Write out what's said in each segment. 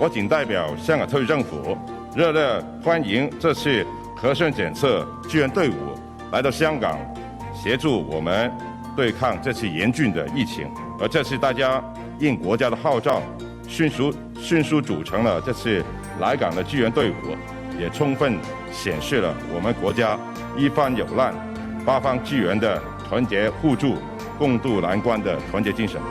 我谨代表香港特区政府热烈欢迎这次核酸检测救援队伍来到香港，协助我们对抗这次严峻的疫情。而这次大家应国家的号召，迅速组成了这次来港的救援队伍，也充分显示了我们国家一方有难，八方救援的团结互助、共度难关的团结精神。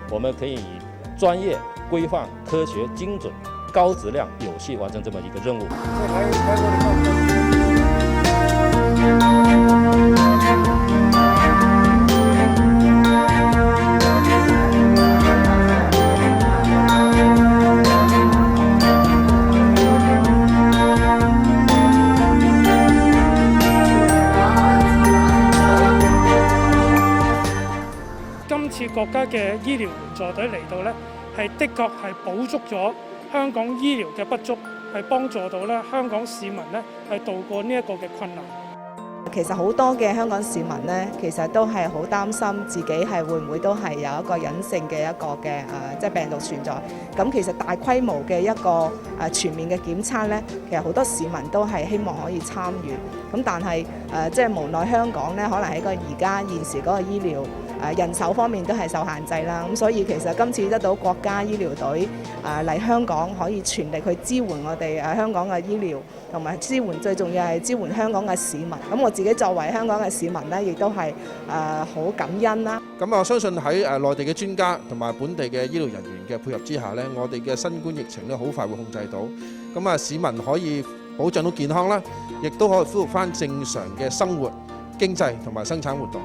我们可以以专业、规范、科学、精准、高质量、有序完成这么一个任务。今次國家嘅醫療援助隊嚟到呢，係的確係補足咗香港醫療嘅不足，係幫助到咧香港市民呢係渡過呢一個嘅困難。其實好多嘅香港市民呢，其實都係好擔心自己係會唔會都係有一個隱性嘅一個嘅即係病毒存在。咁其實大規模嘅一個全面嘅檢測呢，其實好多市民都係希望可以參與。咁但係即係無奈香港呢，可能喺個而家現時嗰個醫療人手方面都係受限制啦。咁所以其實今次得到國家醫療隊嚟香港，可以全力去支援我哋香港嘅醫療，同埋支援最重要係支援香港嘅市民。咁我自己作為香港嘅市民呢，亦都係好感恩啦。咁我相信喺內地嘅專家同埋本地嘅醫療人員嘅配合之下呢，我哋嘅新冠疫情呢好快會控制到。咁市民可以保障到健康啦，亦都可以恢復返正常嘅生活、經濟同埋生產活動。